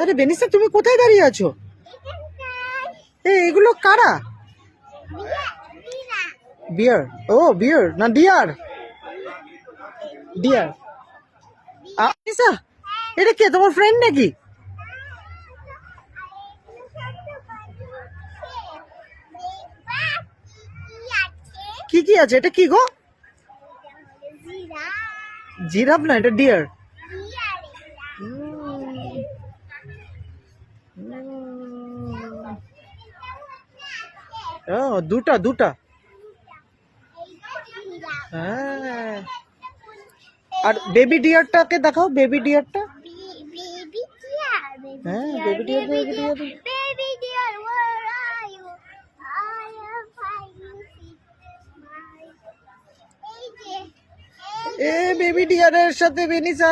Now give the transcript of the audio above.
আরে বেনিসা, তুমি কোথায় দাঁড়িয়ে আছো? এগুলো কারা? বিয়ার? ও বিয়ার না ডিয়ার? ডিয়ার। বেনিসা, এটা কে, তোমার ফ্রেন্ড নাকি? কি কি আছে? এটা কি গো? জিরাফ না, এটা ডিয়ার। ও দুটা দুটা। হ্যাঁ, আর বেবি ডিয়ারটাকে দেখাও, বেবি ডিয়ারটা। হ্যাঁ, বেবি ডিয়ার, বেবি ডিয়ার। এ বেবি ডিয়ারের সাথে বেনিসা